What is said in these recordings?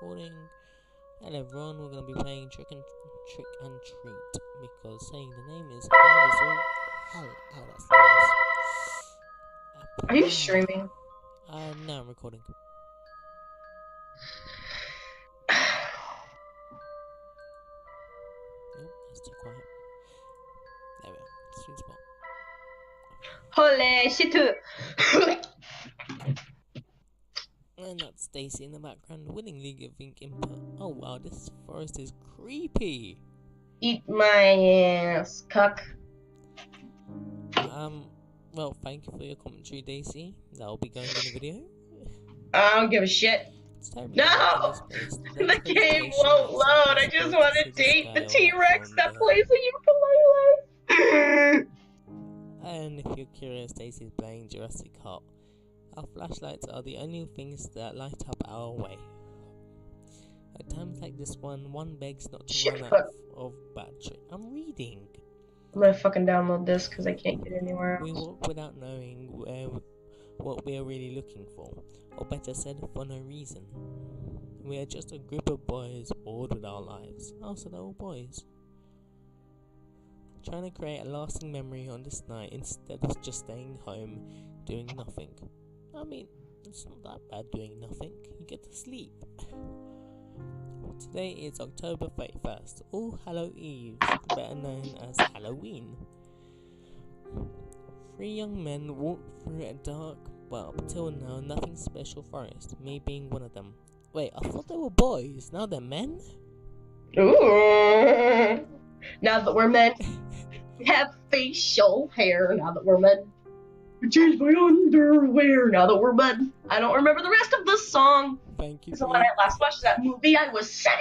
recording. Hello everyone, we're going to be playing Trick and Treat because saying the name is hard as all hell. Oh, that's nice. Are you streaming? No, I'm recording. Nope, that's too quiet. There we are, sweet spot. Holy shit! And that's Stacy in the background, willingly giving input. Oh wow, this forest is creepy. Eat my ass, cuck. Well, thank you for your commentary, Daisy. That'll be going in the video. I don't give a shit. No! The game won't load. I just want to date the T-Rex that plays a ukulele. And if you're curious, Daisy's playing Jurassic Park. Our flashlights are the only things that light up our way. At times like this one begs not to run out of battery. I'm reading. I'm gonna fucking download this because I can't get anywhere else. We walk without knowing what we are really looking for, or better said, for no reason. We are just a group of boys bored with our lives. Also, they're all boys. Trying to create a lasting memory on this night instead of just staying home doing nothing. I mean, it's not that bad doing nothing. You get to sleep. Today is October 31st, All Hallow Eve, better known as Halloween. 3 young men walk through a dark, but up till now nothing special forest, me being one of them. Wait, I thought they were boys, now they're men? Ooh. Now that we're men, we have facial hair now that we're men. I changed my underwear now that we're men. I don't remember the rest of the song. Thank you. So when I last watched that movie, I was 7.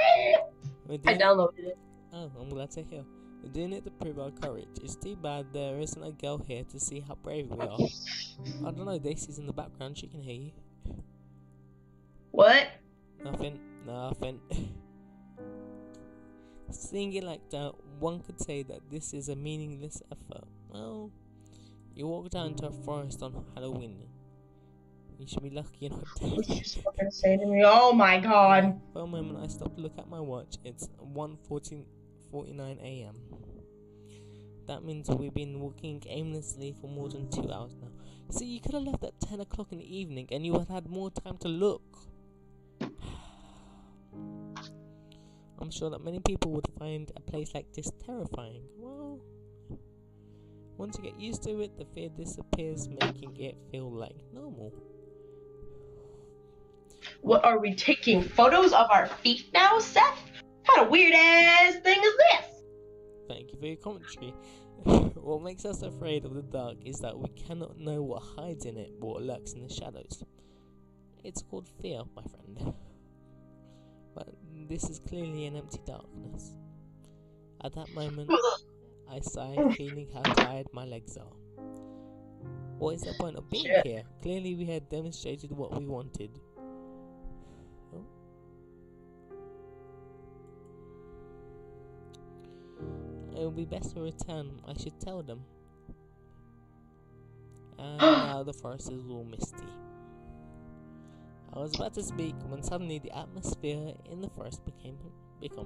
I downloaded it. Oh, I'm glad to hear. We're doing it to prove our courage. It's too bad there isn't a girl here to see how brave we are. I don't know, Daisy's in the background, she can hear you. What? Nothing. Seeing it like that, one could say that this is a meaningless effort. Well, you walked out into a forest on Halloween. You should be lucky you're not dead. What you fucking say to me? Oh my god. For a moment, I stopped to look at my watch. It's 1:49 a.m. That means we've been walking aimlessly for more than 2 hours now. See, you could have left at 10 o'clock in the evening and you would have had more time to look. I'm sure that many people would find a place like this terrifying. Well, once you get used to it, the fear disappears, making it feel like normal. What, are we taking photos of our feet now, Seth? What kind of weird ass thing is this? Thank you for your commentary. What makes us afraid of the dark is that we cannot know what hides in it or what lurks in the shadows. It's called fear, my friend. But this is clearly an empty darkness. At that moment, I sighed, feeling how tired my legs are. What is the point of being here? Clearly we had demonstrated what we wanted. Oh. It would be best to return, I should tell them. And now the forest is all misty. I was about to speak when suddenly the atmosphere in the forest became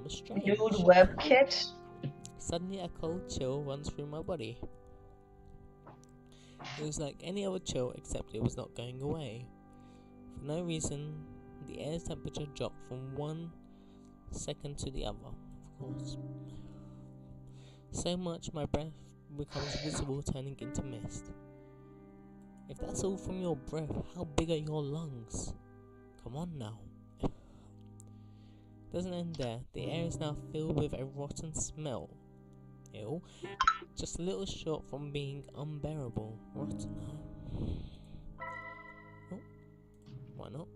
strange. Nude WebKit? Suddenly a cold chill runs through my body. It was like any other chill except it was not going away. For no reason, the air's temperature dropped from 1 second to the other, of course. So much my breath becomes visible, turning into mist. If that's all from your breath, how big are your lungs? Come on now. Doesn't end there. The air is now filled with a rotten smell. Ew. Just a little short from being unbearable. Rotten, huh? Oh. Why not?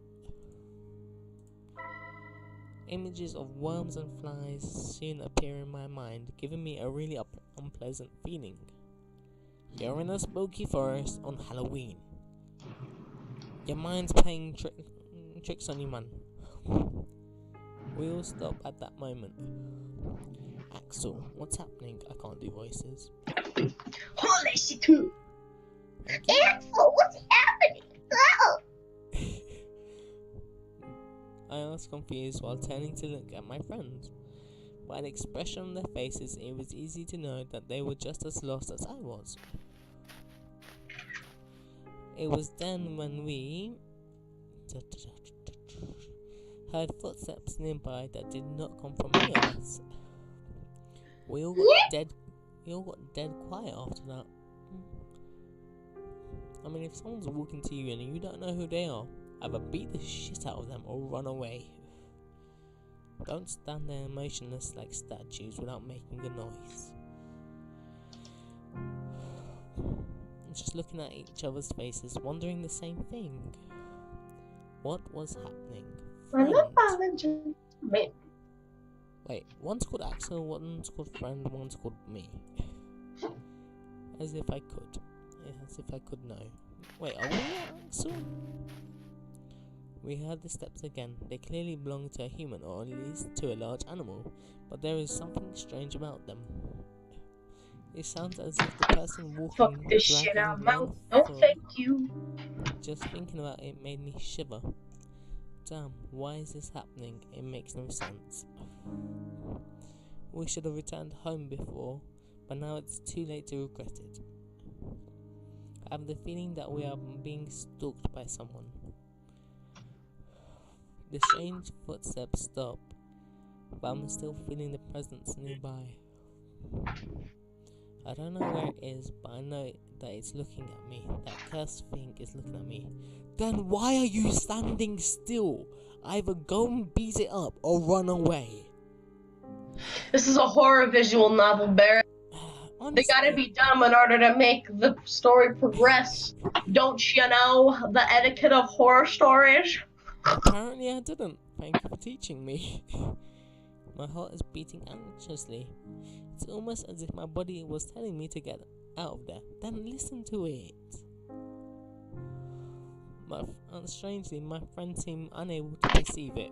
Images of worms and flies soon appear in my mind, giving me a really unpleasant feeling. You're in a spooky forest on Halloween. Your mind's playing tricks on you, man. We all stop at that moment. Axel, what's happening? I can't do voices. Holy shit! Axel, what's happening? Oh. I asked, confused, while turning to look at my friends. By the expression on their faces, it was easy to know that they were just as lost as I was. It was then when we heard footsteps nearby that did not come from any of us. We all got dead quiet after that. I mean, if someone's walking to you and you don't know who they are, either beat the shit out of them or run away. Don't stand there motionless like statues without making a noise. Just looking at each other's faces, wondering the same thing. What was happening? Friends. Wait, one's called Axel, one's called Friend, one's called me. As if I could. As if I could know. Wait, are we Axel? We heard the steps again. They clearly belong to a human, or at least to a large animal, but there is something strange about them. It sounds as if the person walking Fuck this shit out of mouth. No, thank you. Just thinking about it made me shiver. Damn, why is this happening? It makes no sense. We should have returned home before, but now it's too late to regret it. I have the feeling that we are being stalked by someone. The strange footsteps stop, but I'm still feeling the presence nearby. I don't know where it is, but I know that it's looking at me. That cursed thing is looking at me. Then why are you standing still? Either go and beat it up or run away. This is a horror visual novel, Barrett. They gotta be dumb in order to make the story progress. Don't you know the etiquette of horror stories? Apparently I didn't. Thank you for teaching me. My heart is beating anxiously. It's almost as if my body was telling me to get out of there. Then listen to it. Strangely, my friend seemed unable to perceive it.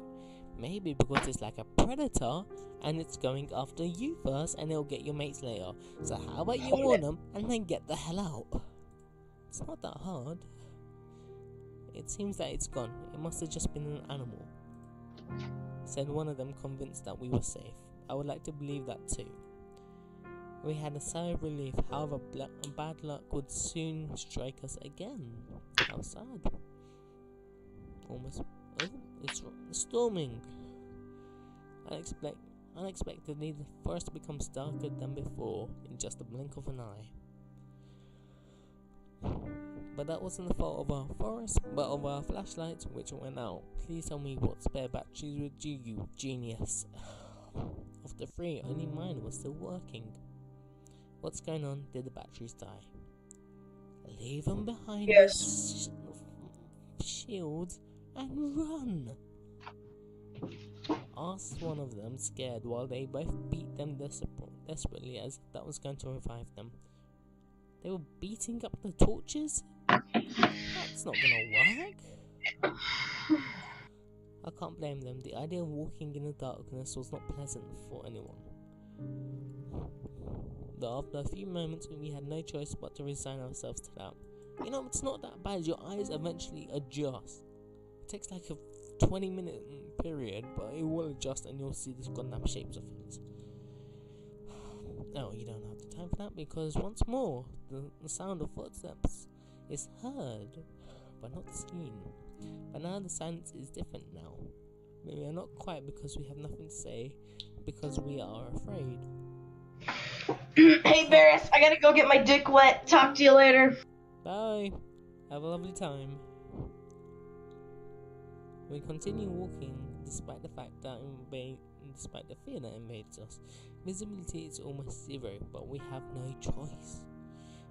Maybe because it's like a predator and it's going after you first and it'll get your mates later. So how about you warn them and then get the hell out? It's not that hard. It seems that it's gone. It must have just been an animal, said one of them, convinced that we were safe. I would like to believe that too. We had a sigh of relief, however bad luck would soon strike us again. How sad. It's storming. Unexpectedly, the forest becomes darker than before in just a blink of an eye. But that wasn't the fault of our forest, but of our flashlights, which went out. Please tell me what spare batteries would do, you genius. Of the three, only mine was still working. What's going on? Did the batteries die? Leave them behind. Yes. Shields and run, asked one of them, scared, while they both beat them desperately as if that was going to revive them. They were beating up the torches? That's not gonna work. I can't blame them. The idea of walking in the darkness was not pleasant for anyone. After a few moments, we had no choice but to resign ourselves to that. You know, it's not that bad. Your eyes eventually adjust. It takes like a 20-minute period, but it will adjust and you'll see the goddamn shapes of things. No, you don't have the time for that, because once more, the sound of footsteps is heard, but not seen. But now the silence is different now. Maybe not quite because we have nothing to say, because we are afraid. Hey Barris, I gotta go get my dick wet. Talk to you later. Bye. Have a lovely time. We continue walking despite the fact that despite the fear that invades us. Visibility is almost zero, but we have no choice.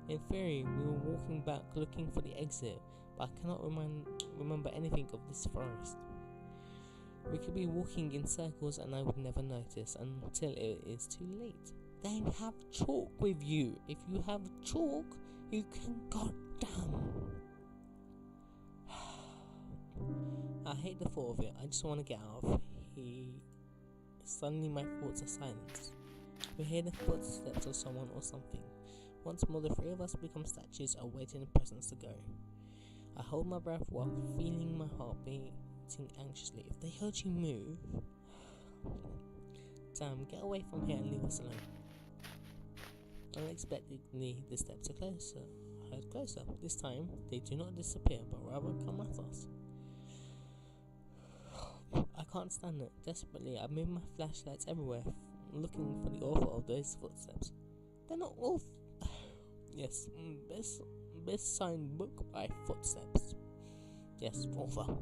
In theory, we were walking back looking for the exit, but I cannot remember anything of this forest. We could be walking in circles and I would never notice until it is too late. Then have chalk with you. If you have chalk, you can goddamn. I hate the thought of it. I just want to get out of here. Suddenly my thoughts are silenced. We hear the footsteps of someone or something. Once more the three of us become statues awaiting the presence to go. I hold my breath while feeling my heartbeat waiting anxiously. If they heard you move... Damn, get away from here and leave us alone. Unexpectedly, the steps are closer. I heard closer. This time, they do not disappear, but rather come at us. I can't stand it. Desperately, I move my flashlights everywhere, looking for the author of those footsteps. They're not author. Yes, best signed book by Footsteps. Yes, author.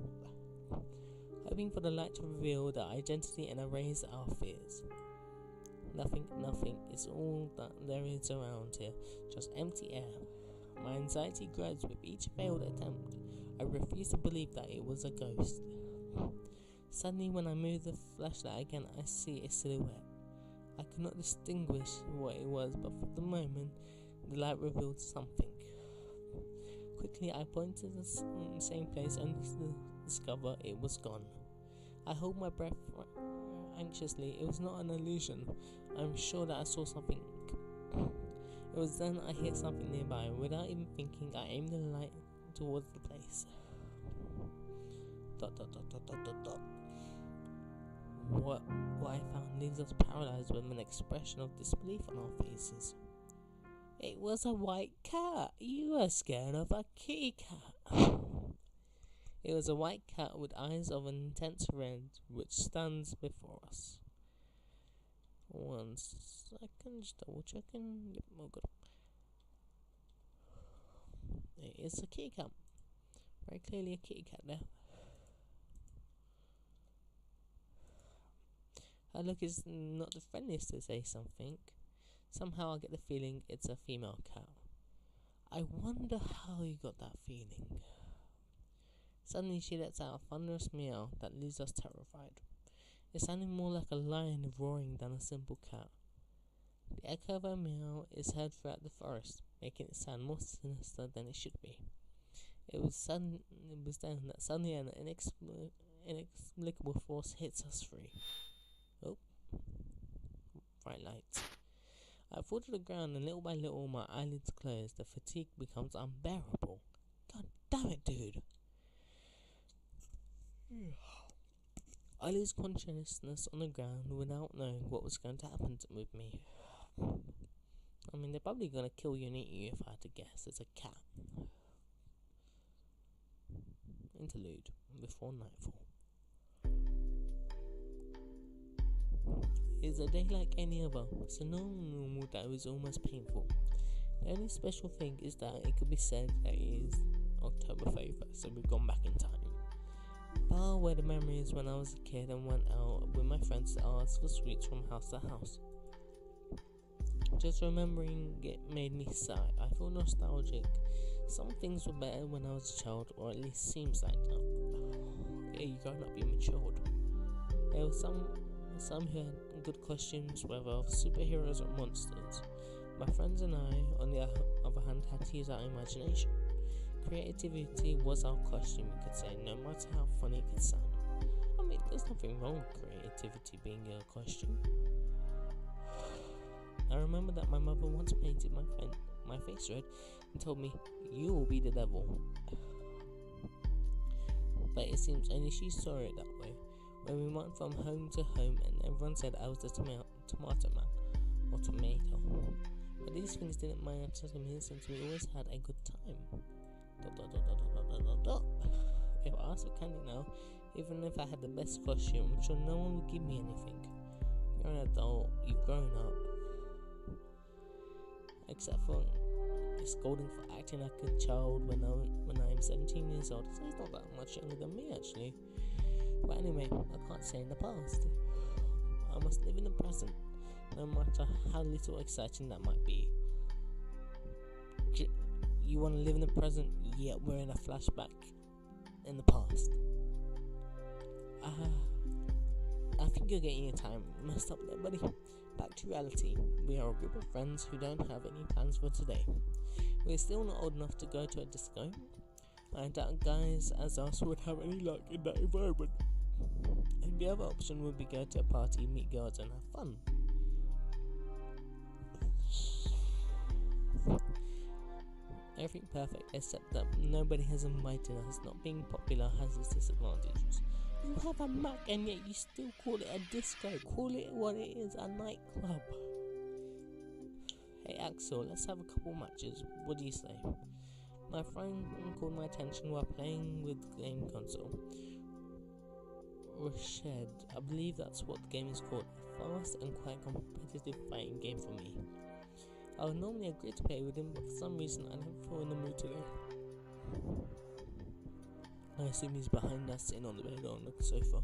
Hoping for the light to reveal the identity and erase our fears. Nothing is all that there is around here, just empty air. My anxiety grows with each failed attempt. I refuse to believe that it was a ghost. Suddenly, when I move the flashlight again, I see a silhouette. I could not distinguish what it was, but for the moment, the light revealed something. Quickly, I pointed to the same place, only to discover it was gone. I hold my breath anxiously. It was not an illusion. I'm sure that I saw something. It was then I hit something nearby. Without even thinking, I aimed the light towards the place. Dot. What I found leaves us paralyzed with an expression of disbelief on our faces. It was a white cat. You were scared of a kitty cat. It was a white cat with eyes of an intense red, which stands before us. 1 second, just double checking. Yep, all good. It is a kitty cat. Very clearly a kitty cat there. Her look is not the friendliest to say something. Somehow I get the feeling it's a female cat. I wonder how you got that feeling. Suddenly she lets out a thunderous meow that leaves us terrified. It sounded more like a lion roaring than a simple cat. The echo of her meow is heard throughout the forest, making it sound more sinister than it should be. It was then that suddenly an inexplicable force hits us free. Oh, bright lights. I fall to the ground and little by little my eyelids close. The fatigue becomes unbearable. God damn it, dude. I lose consciousness on the ground without knowing what was going to happen with me. I mean, they're probably going to kill you and eat you if I had to guess. It's a cat. Interlude before nightfall. It's a day like any other. It's a normal day was almost painful. The only special thing is that it could be said that it is October 31st, so we've gone back in time. Far where the memories when I was a kid and went out with my friends to ask for sweets from house to house. Just remembering it made me sigh. I feel nostalgic. Some things were better when I was a child, or at least seems like that. Yeah, you gotta not be matured. There were some who had good questions, whether of superheroes or monsters. My friends and I, on the other hand, had to use our imagination. Creativity was our question, we could say, no matter how funny it could sound. I mean, there's nothing wrong with creativity being a question. I remember that my mother once painted my face red and told me, "You will be the devil." But it seems only she saw it that way. When we went from home to home and everyone said I was the tomato man, or tomato. But these things didn't matter to me since we always had a good time. If I asked for candy now, even if I had the best costume, I'm sure no one would give me anything. You're an adult, you've grown up. Except for scolding for acting like a child when I'm 17 years old. So he's not that much younger than me actually. But anyway, I can't say in the past. I must live in the present, no matter how little exciting that might be. You want to live in the present, yet we're in a flashback in the past. I think you're getting your time messed up there, buddy. Back to reality. We are a group of friends who don't have any plans for today. We're still not old enough to go to a disco. I doubt guys as us would have any luck in that environment. And the other option would be go to a party, meet girls and have fun. Everything perfect except that nobody has invited us. Not being popular has its disadvantages. You have a Mac and yet you still call it a disco. Call it what it is, a nightclub. Hey Axel, let's have a couple matches. What do you say? My friend called my attention while playing with the game console. Rashed, I believe that's what the game is called. A fast and quite competitive fighting game for me. I would normally agree to play with him, but for some reason I don't feel in the mood today. I assume he's behind us, sitting on the bed or on the sofa.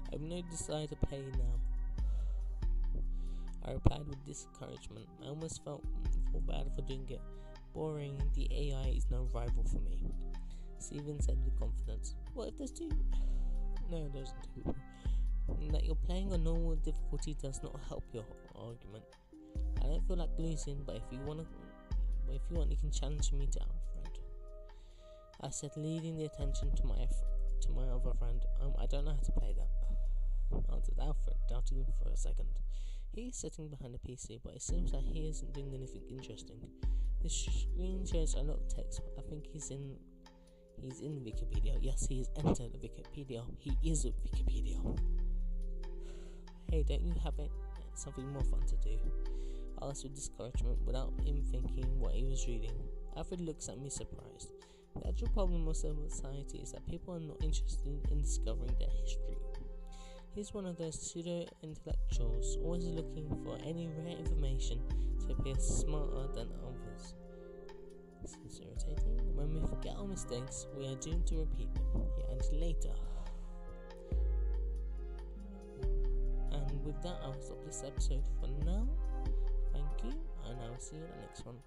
I have no desire to play now. I replied with discouragement. I almost felt bad for doing it. Boring, the AI is no rival for me. Steven said with confidence. What if there's two? No, there's two. That you're playing on normal difficulty does not help your argument. I don't feel like losing, but if you want, you can challenge me to Alfred. I said, leading the attention to my other friend. I don't know how to play that, answered Alfred, doubting him for a second. He's sitting behind a PC, but it seems like he isn't doing anything interesting. The screen shows a lot of text. I think he's in Wikipedia. Yes, he has entered Wikipedia. He is Wikipedia. Hey, don't you have something more fun to do? I asked with discouragement without him thinking what he was reading. Alfred looks at me surprised. The actual problem of society is that people are not interested in discovering their history. He's one of those pseudo-intellectuals, always looking for any rare information to appear smarter than others. Seems irritating. When we forget our mistakes, we are doomed to repeat them. He added later. And with that, I'll stop this episode for now. Thank you, and I'll see you in the next one.